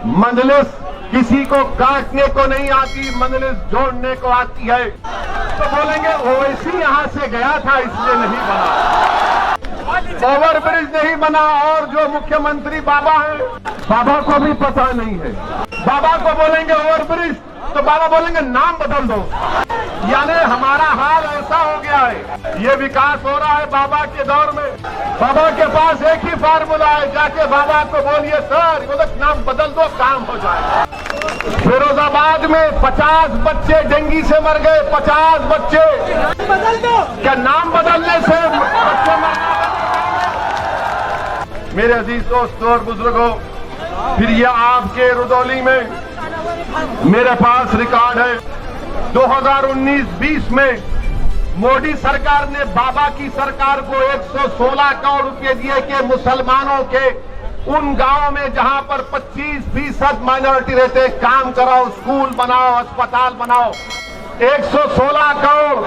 मंजलिस किसी को काटने को नहीं आती, मंजलिस जोड़ने को आती है। तो बोलेंगे ओवैसी यहां से गया था इसलिए नहीं बना, ओवरब्रिज नहीं बना। और जो मुख्यमंत्री बाबा है, बाबा को भी पता नहीं है। बाबा को बोलेंगे ओवरब्रिज तो बाबा बोलेंगे नाम बदल दो। यानी हमारा हाल ऐसा हो गया है। ये विकास हो रहा है बाबा के दौर में। बाबा के पास एक ही फार्मूला है, जाके बाबा को बोलिए सर बोले नाम बदल दो, काम हो जाएगा। फिरोजाबाद में 50 बच्चे डेंगू से मर गए, 50 बच्चे। बदल दो, क्या नाम बदलने से बच्चे मरना? मेरे अजीज दोस्तों और बुजुर्गों, फिर ये आपके रुदौली में मेरे पास रिकॉर्ड है। 2019-20 में मोदी सरकार ने बाबा की सरकार को 116 करोड़ रुपए दिए कि मुसलमानों के उन गांवों में जहां पर 25% माइनॉरिटी रहते, काम कराओ, स्कूल बनाओ, अस्पताल बनाओ। 116 करोड़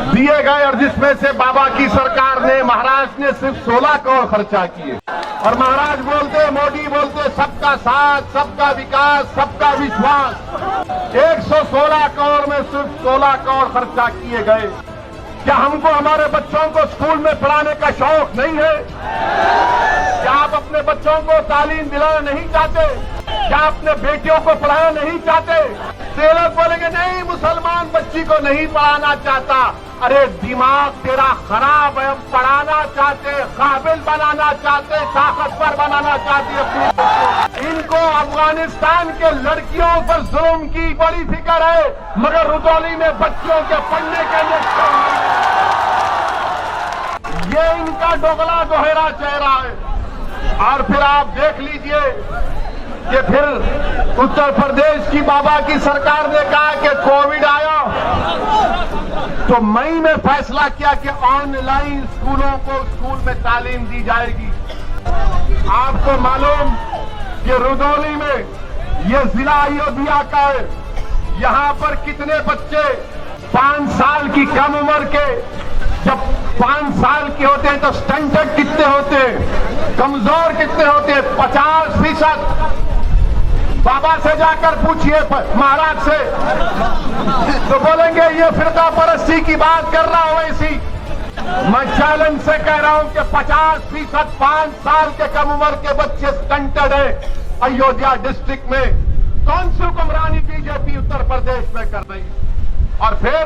दिए गए और जिसमें से बाबा की सरकार ने, महाराष्ट्र ने सिर्फ 16 करोड़ खर्चा किए। और महाराज बोलते, मोदी बोलते सबका साथ, सबका विकास, सबका विश्वास। 116 करोड़ में सिर्फ 16 करोड़ खर्चा किए गए। क्या हमको हमारे बच्चों को स्कूल में पढ़ाने का शौक नहीं है? क्या आप अपने बच्चों को तालीम दिलाना नहीं चाहते? क्या अपने बेटियों को पढ़ाना नहीं चाहते? तो लोग बोलेंगे नहीं, मुसलमान बच्ची को नहीं पढ़ाना चाहता। अरे दिमाग तेरा खराब है, हम पढ़ाना चाहते, काबिल बनाना चाहते, ताकतवर बनाना चाहते। इनको अफगानिस्तान के लड़कियों पर जुल्म की बड़ी फिक्र है, मगर रुदौली में बच्चियों के पढ़ने के लिए ये इनका दोगला दोहरा चेहरा है। और फिर आप देख लीजिए कि फिर उत्तर प्रदेश की बाबा की सरकार ने कहा कि कोविड आया तो मई में फैसला किया कि ऑनलाइन स्कूलों को स्कूल में तालीम दी जाएगी। आपको मालूम कि रुदौली में यह जिला अयोध्या का है। यहां पर कितने बच्चे 5 साल की कम उम्र के, जब 5 साल के होते हैं तो स्टंटेड कितने होते हैं, कमजोर कितने होते हैं? 50%। बाबा से जाकर पूछिए, महाराज से, तो बोलेंगे ये फिरका परस्ती की बात कर रहा हो ऐसी। मैं चैलेंज से कह रहा हूं कि 50% 5 साल के कम उम्र के बच्चे स्टंटेड है अयोध्या डिस्ट्रिक्ट में। कौन सी हुक्मरानी बीजेपी उत्तर प्रदेश में कर रही? और फिर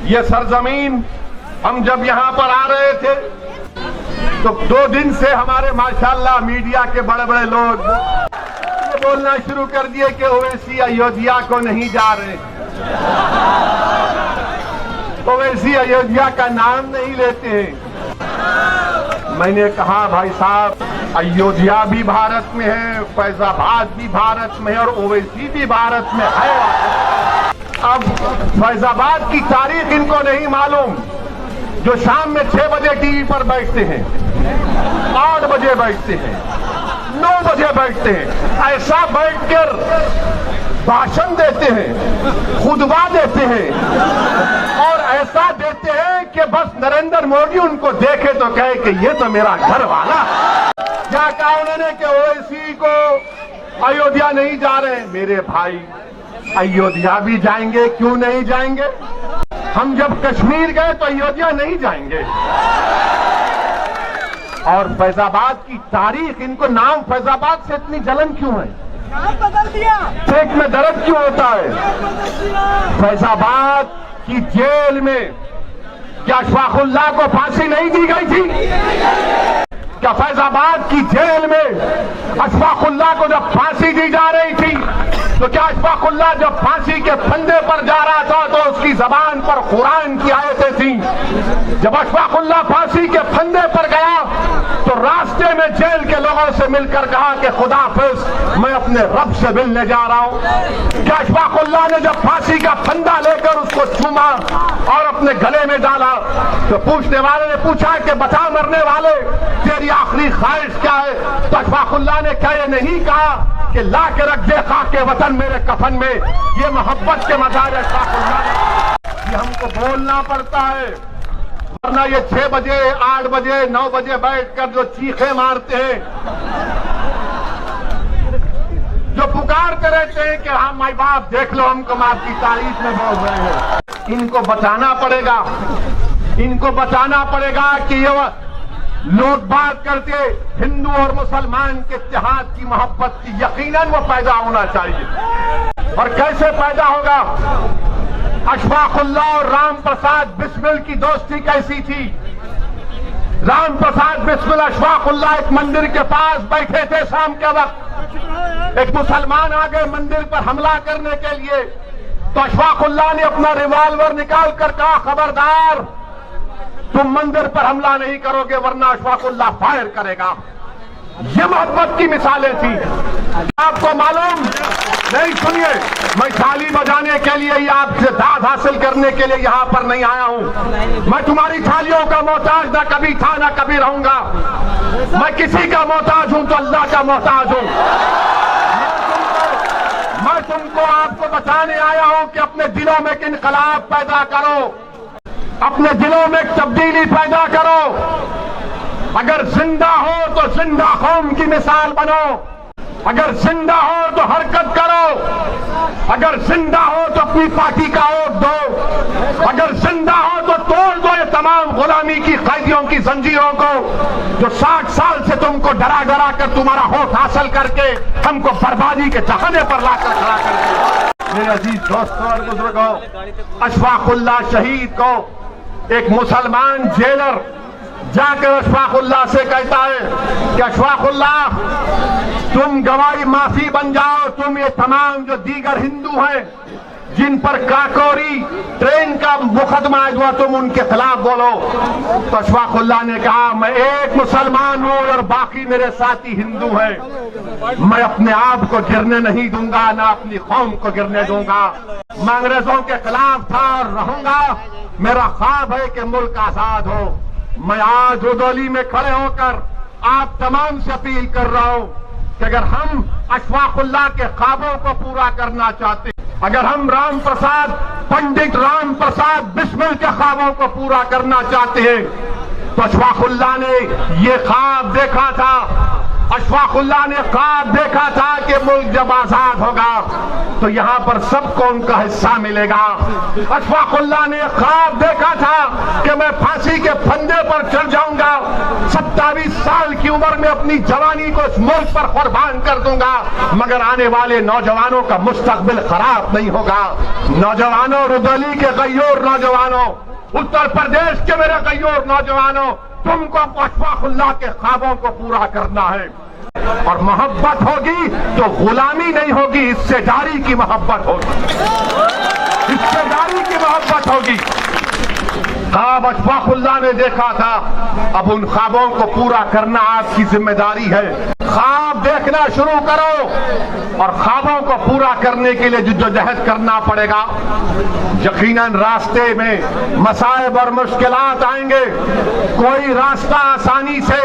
ये सरजमीन, हम जब यहां पर आ रहे थे तो 2 दिन से हमारे माशाल्लाह मीडिया के बड़े बड़े लोग बोलना शुरू कर दिए कि ओवैसी अयोध्या को नहीं जा रहे, ओवैसी अयोध्या का नाम नहीं लेते हैं। मैंने कहा भाई साहब, अयोध्या भी भारत में है, फैजाबाद भी भारत में है और ओवैसी भी भारत में है। अब फैजाबाद की तारीख इनको नहीं मालूम, जो शाम में 6 बजे टीवी पर बैठते हैं, 8 बजे बैठते हैं, 9 बजे बैठते हैं, ऐसा बैठकर भाषण देते हैं, खुतबा देते हैं और ऐसा देते हैं कि बस नरेंद्र मोदी उनको देखे तो कहे कि ये तो मेरा घर वाला। क्या कहा उन्होंने कि ओवैसी को अयोध्या नहीं जा रहे? मेरे भाई, अयोध्या भी जाएंगे, क्यों नहीं जाएंगे? हम जब कश्मीर गए तो अयोध्या नहीं जाएंगे। और फैजाबाद की तारीख, इनको नाम फैजाबाद से इतनी जलन क्यों है? नाम बदल दिया, पेट में दर्द क्यों होता है? फैजाबाद की जेल में क्या अशफाकुल्लाह को फांसी नहीं दी गई थी? क्या फैजाबाद की जेल में अशफाकुल्लाह को जब फांसी दी जा रही थी तो क्या अशफाकुल्लाह जब फांसी के फंदे पर जा रहा था तो उसकी जबान पर कुरान की आयतें थी? जब अशफाकुल्लाह फांसी के फंदे पर गया तो रास्ते में जेल के लोगों से मिलकर कहा कि खुदा हाफिज, मैं अपने रब से मिलने जा रहा हूं। क्या अशफाकुल्लाह ने जब फांसी का फंदा लेकर उसको चूमा और अपने गले में डाला तो पूछने वाले ने पूछा कि बता मरने वाले, तेरी आखिरी ख्वाहिश क्या है? तो अशफाकुल्लाह ने क्या ये नहीं कहा कि ला के रख दे खाके वतन मेरे कफन में? ये मोहब्बत के मज़ार अशफाकुल्लाह। ये हमको बोलना पड़ता है, वरना ये 6 बजे, 8 बजे, 9 बजे बैठकर जो चीखे मारते हैं, कहते हैं कि हाँ माई बाप देख लो हमको आपकी तारीफ में बोल रहे हैं। इनको बताना पड़ेगा, इनको बताना पड़ेगा कि ये लोग बात करते हिंदू और मुसलमान के इत्तेहाद की मोहब्बत की, यकीनन वो पैदा होना चाहिए। और कैसे पैदा होगा? अशफाकुल्लाह और राम प्रसाद बिस्मिल की दोस्ती कैसी थी? राम प्रसाद बिस्मिल अशफाकुल्लाह एक मंदिर के पास बैठे थे शाम के वक्त, एक मुसलमान आ गए मंदिर पर हमला करने के लिए, तो अशफाकुल्लाह ने अपना रिवॉल्वर निकाल कर कहा खबरदार तुम मंदिर पर हमला नहीं करोगे वरना अशफाकुल्लाह फायर करेगा। ये मोहब्बत की मिसालें थी। आपको मालूम नहीं? सुनिए, मैं थाली बजाने के लिए या आपसे दाद हासिल करने के लिए यहाँ पर नहीं आया हूँ। मैं तुम्हारी थालियों का मोहताज ना कभी था ना कभी रहूंगा। मैं किसी का मोहताज हूँ तो अल्लाह का मोहताज हूँ। मैं तुमको आपको बताने आया हूँ कि अपने दिलों में एक इनकलाब पैदा करो, अपने दिलों में एक तब्दीली पैदा करो। अगर जिंदा हो तो जिंदा कौम की मिसाल बनो, अगर जिंदा हो तो हरकत करो, अगर जिंदा हो तो अपनी पार्टी का वोट दो, अगर जिंदा हो तो तोड़ दो ये तमाम गुलामी की कैदियों की जंजीरों को जो 60 साल से तुमको डरा डरा कर तुम्हारा वोट हासिल करके हमको बर्बादी के चाहने पर लाकर खड़ा कर दिया। मेरे अजीज दोस्तों और बुजुर्गों, अशफाकुल्लाह शहीद को एक मुसलमान जेलर जाकर अशफाकुल्लाह से कहता है कि अशफाकुल्लाह तुम गवाही माफी बन जाओ, तुम ये तमाम जो दीगर हिंदू हैं जिन पर काकोरी ट्रेन का मुकदमा हुआ तुम उनके खिलाफ बोलो। तो अशफाकुल्लाह ने कहा मैं एक मुसलमान हूं और बाकी मेरे साथी हिंदू हैं, मैं अपने आप को गिरने नहीं दूंगा ना अपनी कौम को गिरने दूंगा। मैं अंग्रेजों के खिलाफ था और रहूंगा। मेरा ख्वाब है कि मुल्क आजाद हो। मैं आज रुदौली में खड़े होकर आप तमाम से अपील कर रहा हूं कि अगर हम अशफाकुल्लाह के ख्वाबों को पूरा करना चाहते, अगर हम राम प्रसाद पंडित राम प्रसाद बिस्मिल के ख्वाबों को पूरा करना चाहते हैं तो अशफाकुल्लाह ने ये ख्वाब देखा था। अशफाकुल्लाह ने ख्वाब देखा था कि मुल्क जब आजाद होगा तो यहाँ पर सबको उनका हिस्सा मिलेगा। अशफाकुल्लाह ने ख्वाब देखा था कि मैं फांसी के फंदे पर चढ़ जाऊंगा, 27 साल की उम्र में अपनी जवानी को इस मुल्क पर कुर्बान कर दूंगा, मगर आने वाले नौजवानों का मुस्तकबिल खराब नहीं होगा। नौजवानों, रुदौली के गय्योर नौजवानों, उत्तर प्रदेश के मेरे गय्योर नौजवानों, तुमको अशफाकुल्लाह के ख्वाबों को पूरा करना है। और मोहब्बत होगी तो गुलामी नहीं होगी, हिस्सेदारी की मोहब्बत होगी, हिस्सेदारी की मोहब्बत होगी। ख्वाब अशफाकुल्लाह ने देखा था, अब उन ख्वाबों को पूरा करना आपकी जिम्मेदारी है। ख्वाब देखना शुरू करो और ख्वाबों को पूरा करने के लिए जिद्दोजहद करना पड़ेगा। यकीनन रास्ते में मसाइब और मुश्किलात आएंगे, कोई रास्ता आसानी से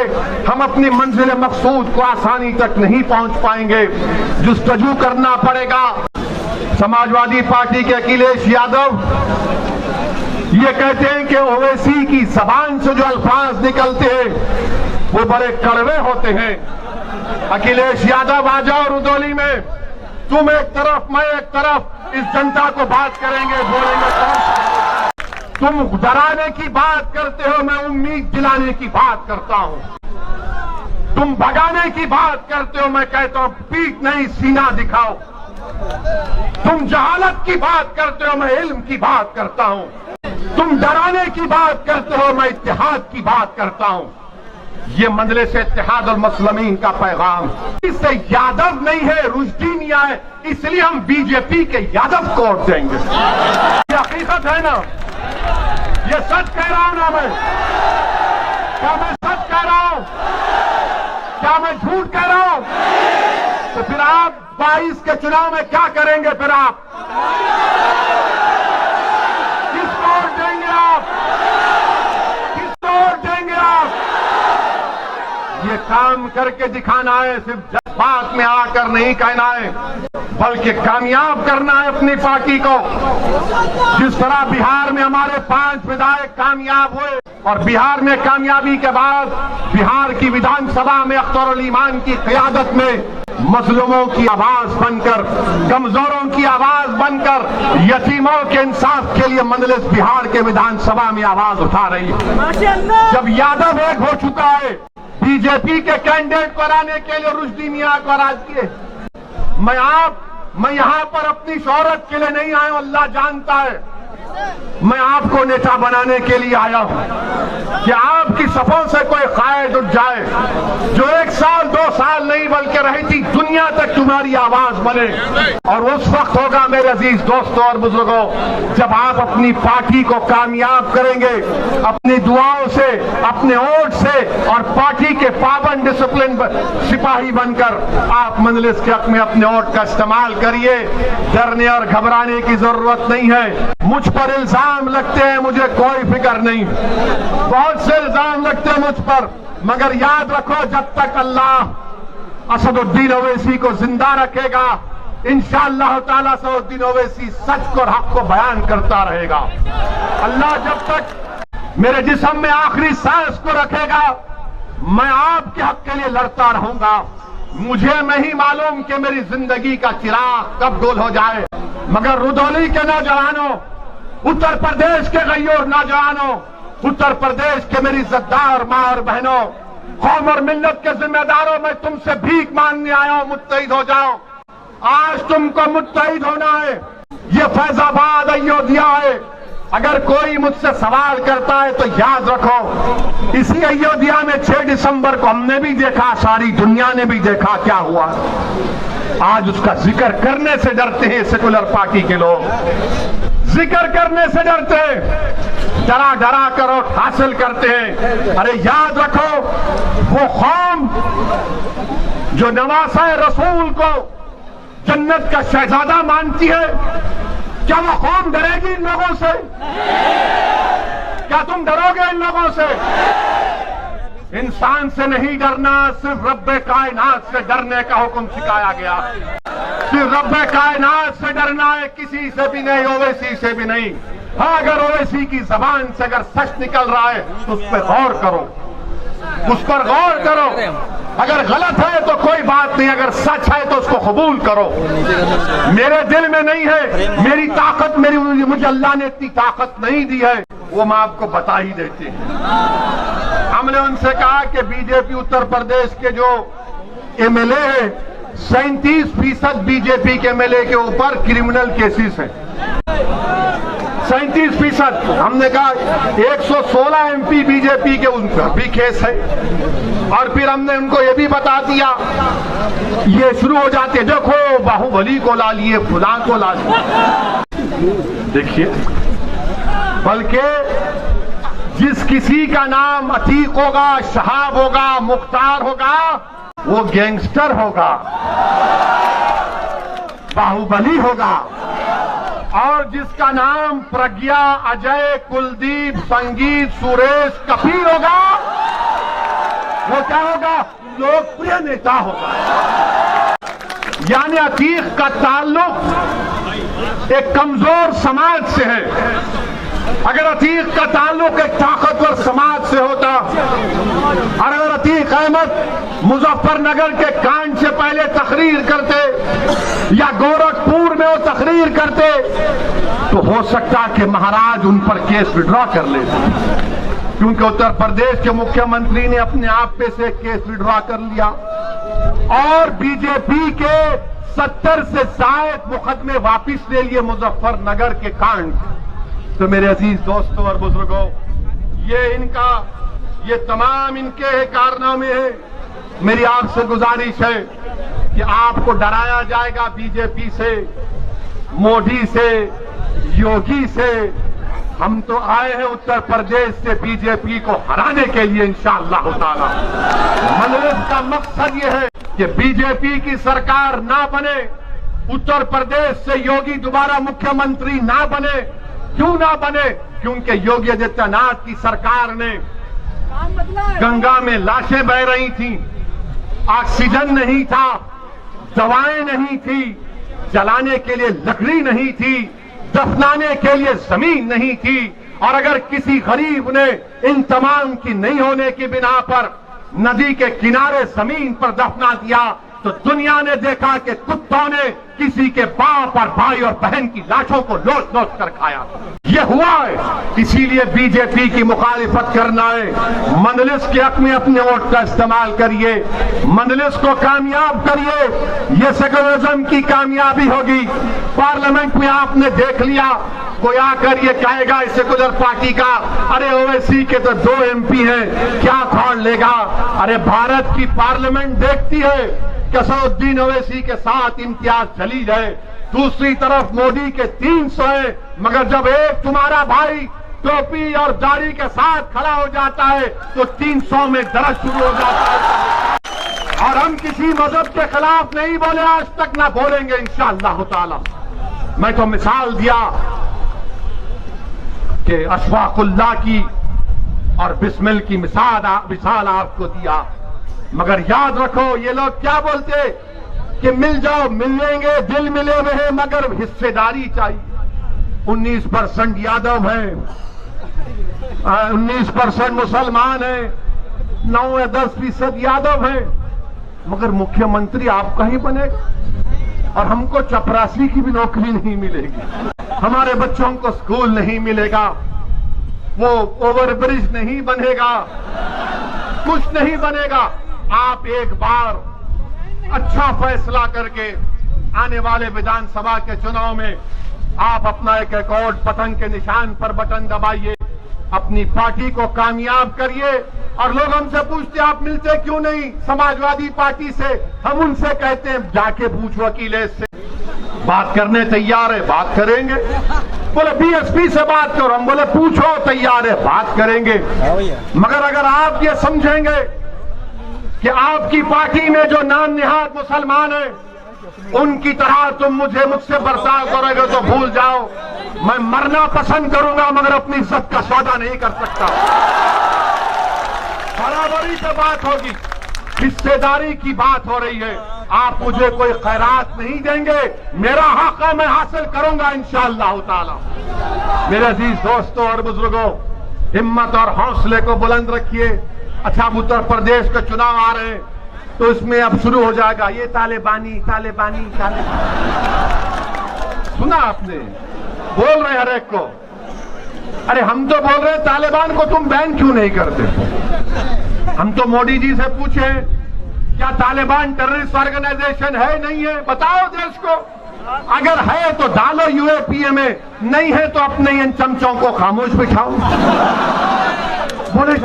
हम अपनी मंजिल मकसूद को आसानी तक नहीं पहुंच पाएंगे, जुस्तजू करना पड़ेगा। समाजवादी पार्टी के अखिलेश यादव ये कहते हैं कि ओवैसी की जबान से जो अल्फाज निकलते हैं वो बड़े कड़वे होते हैं। अखिलेश यादव आ जाओ रुदौली में, तुम एक तरफ मैं एक तरफ, इस जनता को बात करेंगे, बोलेंगे कौन। तुम डराने की बात करते हो, मैं उम्मीद दिलाने की बात करता हूं। तुम भगाने की बात करते हो, मैं कहता हूं पीठ नहीं सीना दिखाओ। तुम जहालत की बात करते हो, मैं इल्म की बात करता हूं। तुम डराने की बात करते हो, मैं इत्तेहाद की बात करता हूं। ये मजलिस इत्तेहाद और मुस्लिमीन का पैगाम। इससे यादव नहीं है, रुश्दी नहीं आए, इसलिए हम बीजेपी के यादव को वोट देंगे। ये हकीकत है ना, ये सच कह रहा हूं ना मैं? क्या मैं सच कह रहा हूं? क्या मैं झूठ कह रहा हूं? तो फिर आप 22 के चुनाव में क्या करेंगे? फिर आप किसको वोट देंगे? आप किसको वोट देंगे? आप ये काम करके दिखाना है, सिर्फ जज्बात में आकर नहीं कहना है, बल्कि कामयाब करना है अपनी पार्टी को। जिस तरह बिहार में हमारे 5 विधायक कामयाब हुए और बिहार में कामयाबी के बाद बिहार की विधानसभा में अख्तरुल ईमान की क़ियादत में मजलूमों की आवाज बनकर, कमजोरों की आवाज बनकर, यतीमों के इंसाफ के लिए मजलिस बिहार के विधानसभा में आवाज उठा रही है। माशाअल्लाह। जब यादव एक हो चुका है, बीजेपी के कैंडिडेट को हराने के लिए रुश्दी मियां को हरा दिए। मैं यहां पर अपनी शोहरत के लिए नहीं आया हूं, अल्लाह जानता है। मैं आपको नेता बनाने के लिए आया हूं कि आपकी सफों से कोई कायद उठ जाए, जो 1 साल 2 साल नहीं बल्कि रहती दुनिया तक तुम्हारी आवाज बने। और उस वक्त होगा मेरे अजीज दोस्तों और बुजुर्गों, जब आप अपनी पार्टी को कामयाब करेंगे, अपनी दुआओं से, अपने वोट से और पार्टी के पाबंद डिसिप्लिन सिपाही बनकर आप मजलिस के हक में अपने वोट का इस्तेमाल करिए। डरने और घबराने की जरूरत नहीं है। मुझ पर इल्जाम लगते हैं, मुझे कोई फिक्र नहीं, बहुत से इल्जाम लगते हैं मुझ पर, मगर याद रखो जब तक अल्लाह असदुद्दीन ओवैसी को जिंदा रखेगा, इंशाअल्लाह ताला असदुद्दीन ओवैसी सच को और हक को बयान करता रहेगा। अल्लाह जब तक मेरे जिस्म में आखिरी सांस को रखेगा, मैं आपके हक के लिए लड़ता रहूंगा। मुझे नहीं मालूम कि मेरी जिंदगी का चिराग कब गुल हो जाए, मगर रुदौली के नौजवानों, उत्तर प्रदेश के गैयोर नौजवानों, उत्तर प्रदेश के मेरी इज्जतदार मां और बहनों, कौम और मिल्लत के जिम्मेदारों, मैं तुमसे भीख मांगने आया हूं, मुत्तहिद हो जाओ। आज तुमको मुत्तहिद होना है। ये फैजाबाद अयोध्या है। अगर कोई मुझसे सवाल करता है तो याद रखो, इसी अयोध्या में 6 दिसंबर को हमने भी देखा, सारी दुनिया ने भी देखा क्या हुआ। आज उसका जिक्र करने से डरते हैं सेकुलर पार्टी के लोग, जिक्र करने से डरते हैं, डरा डरा कर वोट हासिल करते हैं। अरे याद रखो, वो कौम जो नवासा रसूल को जन्नत का शहजादा मानती है, क्या वो कौम डरेगी इन लोगों से? क्या तुम डरोगे इन लोगों से? इंसान से नहीं डरना, सिर्फ रब्बे कायनात से डरने का हुक्म सिखाया गया। सिर्फ रब्बे कायनात से डरना है, किसी से भी नहीं, ओवैसी से भी नहीं। हाँ, अगर ओवैसी की जबान से अगर सच निकल रहा है तो उस पर गौर करो, उस पर गौर करो। अगर गलत है तो कोई बात नहीं, अगर सच है तो उसको कबूल करो। मेरे दिल में नहीं है, मेरी ताकत, मुझे अल्लाह ने इतनी ताकत नहीं दी है, वो मैं आपको बता ही देते हैं। हमने उनसे कहा कि बीजेपी उत्तर प्रदेश के जो एमएलए है, 37% बीजेपी के एमएलए के ऊपर क्रिमिनल केसेस हैं। 37%। हमने कहा 116 एमपी बीजेपी के, उन पर भी केस है। और फिर हमने उनको ये भी बता दिया, ये शुरू हो जाते, देखो बाहुबली को ला लिए, फुला को ला लिए। देखिए, बल्कि जिस किसी का नाम अतीक होगा, शहाब होगा, मुख्तार होगा, वो गैंगस्टर होगा, बाहुबली होगा। और जिसका नाम प्रज्ञा, अजय, कुलदीप, संगीत, सुरेश, कपिल होगा, वो क्या होगा? लोकप्रिय नेता होगा। यानी अतीक का ताल्लुक एक कमजोर समाज से है। अगर अतीक का ताल्लुक एक ताकतवर समाज से होता, और अगर अतीक अहमद मुजफ्फरनगर के कांड से पहले तकरीर करते या गोरखपुर में वो तकरीर करते, तो हो सकता कि महाराज उन पर केस विड्रॉ कर लेते, क्योंकि उत्तर प्रदेश के मुख्यमंत्री ने अपने आप पे से केस विड्रॉ कर लिया। और बीजेपी के 70 से ज्यादा मुकदमे वापिस ले लिए मुजफ्फरनगर के कांड। तो मेरे अजीज दोस्तों और बुजुर्गों, ये तमाम इनके कारनामे हैं। मेरी आपसे गुजारिश है कि आपको डराया जाएगा बीजेपी से, मोदी से, योगी से। हम तो आए हैं उत्तर प्रदेश से बीजेपी को हराने के लिए इंशाअल्लाह ताला। मजलिस का मकसद ये है कि बीजेपी की सरकार ना बने, उत्तर प्रदेश से योगी दोबारा मुख्यमंत्री ना बने। क्यों ना बने? क्योंकि योगी आदित्यनाथ की सरकार ने गंगा में लाशें बह रही थी, ऑक्सीजन नहीं था, दवाएं नहीं थी, जलाने के लिए लकड़ी नहीं थी, दफनाने के लिए जमीन नहीं थी। और अगर किसी गरीब ने इन तमाम की नहीं होने की बिना पर नदी के किनारे जमीन पर दफना दिया तो दुनिया ने देखा कि कुत्तों ने किसी के बाप और भाई और बहन की लाशों को नोच नोच कर खाया। ये हुआ है, इसीलिए बीजेपी की मुखालिफत करना है। मंदलिस के हक में अपने वोट का इस्तेमाल करिए, मंदलिस को कामयाब करिए, ये सेकुलरिज्म की कामयाबी होगी। पार्लियामेंट में आपने देख लिया, कोई आकर ये कहेगा इस सेकुलर पार्टी का, अरे ओवैसी के तो 2 MP हैं, क्या खोल लेगा। अरे भारत की पार्लियामेंट देखती है कि असदुद्दीन ओवैसी के साथ इम्तियाज चली जाए, दूसरी तरफ मोदी के 300 है, मगर जब एक तुम्हारा भाई टोपी और दाढ़ी के साथ खड़ा हो जाता है तो 300 में दर्द शुरू हो जाता है। और हम किसी मजहब के खिलाफ नहीं बोले, आज तक ना बोलेंगे इंशाअल्लाह ताला। मैं तो मिसाल दिया कि अशफाकुल्लाह की और बिस्मिल की मिसाल आपको दिया, मगर याद रखो ये लोग क्या बोलते कि मिल जाओ, मिलेंगे, दिल मिले हुए हैं, मगर हिस्सेदारी चाहिए। 19% यादव है, 19% मुसलमान है, 9 या 10% यादव है, मगर मुख्यमंत्री आपका ही बनेगा और हमको चपरासी की भी नौकरी नहीं मिलेगी, हमारे बच्चों को स्कूल नहीं मिलेगा, वो ओवरब्रिज नहीं बनेगा, कुछ नहीं बनेगा। आप एक बार अच्छा फैसला करके आने वाले विधानसभा के चुनाव में आप अपना एक रिकॉर्ड पतंग के निशान पर बटन दबाइए, अपनी पार्टी को कामयाब करिए। और लोग हमसे पूछते आप मिलते क्यों नहीं समाजवादी पार्टी से, हम उनसे कहते हैं जाके पूछो अखिलेश से, बात करने तैयार है, बात करेंगे। बोले बीएसपी से बात करो, हम बोले पूछो, तैयार है, बात करेंगे। मगर अगर आप ये समझेंगे कि आपकी पार्टी में जो नाम निहाद मुसलमान है उनकी तरह तुम मुझसे बर्ताव करोगे तो भूल जाओ, मैं मरना पसंद करूंगा मगर अपनी इज्जत का सौदा नहीं कर सकता। बराबरी से बात होगी, हिस्सेदारी की बात हो रही है। आप मुझे कोई खैरात नहीं देंगे, मेरा हक मैं हासिल करूंगा इंशाअल्लाह ताला। मेरे अजीज दोस्तों और बुजुर्गों, हिम्मत और हौसले को बुलंद रखिए। अच्छा, उत्तर प्रदेश के चुनाव आ रहे हैं तो इसमें अब शुरू हो जाएगा ये तालिबानी तालिबानी तालिबानी, सुना आपने, बोल रहे हर एक को। अरे हम तो बोल रहे हैं तालिबान को तुम बैन क्यों नहीं करते। हम तो मोदी जी से पूछे क्या तालिबान टेररिस्ट ऑर्गेनाइजेशन है नहीं है, बताओ देश को। अगर है तो डालो यूएपीए में, नहीं है तो अपने इन चमचों को खामोश बिठाओ। बोले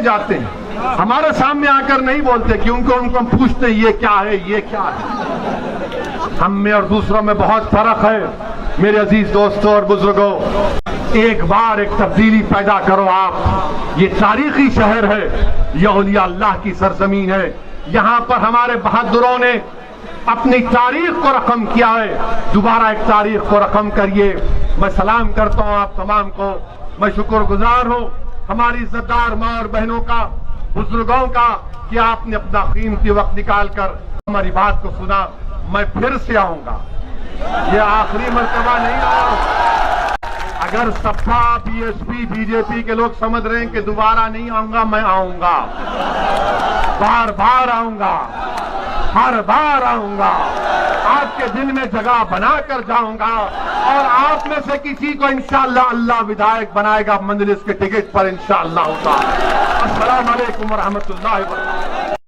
जाते हैं, हमारे सामने आकर नहीं बोलते क्योंकि उनको हम पूछते हैं ये क्या है, ये क्या है। हम में और दूसरों में बहुत फर्क है। मेरे अजीज दोस्तों और बुजुर्गों, एक बार एक तब्दीली पैदा करो आप। ये तारीखी शहर है, ये औलिया अल्लाह की सरजमीन है। यहाँ पर हमारे बहादुरों ने अपनी तारीख को रकम किया है, दोबारा एक तारीख को रकम करिए। मैं सलाम करता हूँ आप तमाम को, मैं शुक्रगुजार हूँ हमारी इज्जतदार माँ और बहनों का, बुजुर्गों का, कि आपने अपना कीमती वक्त निकालकर हमारी बात को सुना। मैं फिर से आऊंगा, ये आखिरी मर्तबा नहीं आया। अगर सपा बीएसपी बीजेपी के लोग समझ रहे हैं कि दोबारा नहीं आऊंगा, मैं आऊंगा, बार बार आऊंगा, हर बार आऊंगा, आपके दिल में जगह बनाकर जाऊंगा और आप में से किसी को इंशाअल्लाह अल्लाह विधायक बनाएगा मंजलिस के टिकट पर इंशाअल्लाह। अस्सलाम वालेकुम व रहमतुल्लाहि व बरकातहू।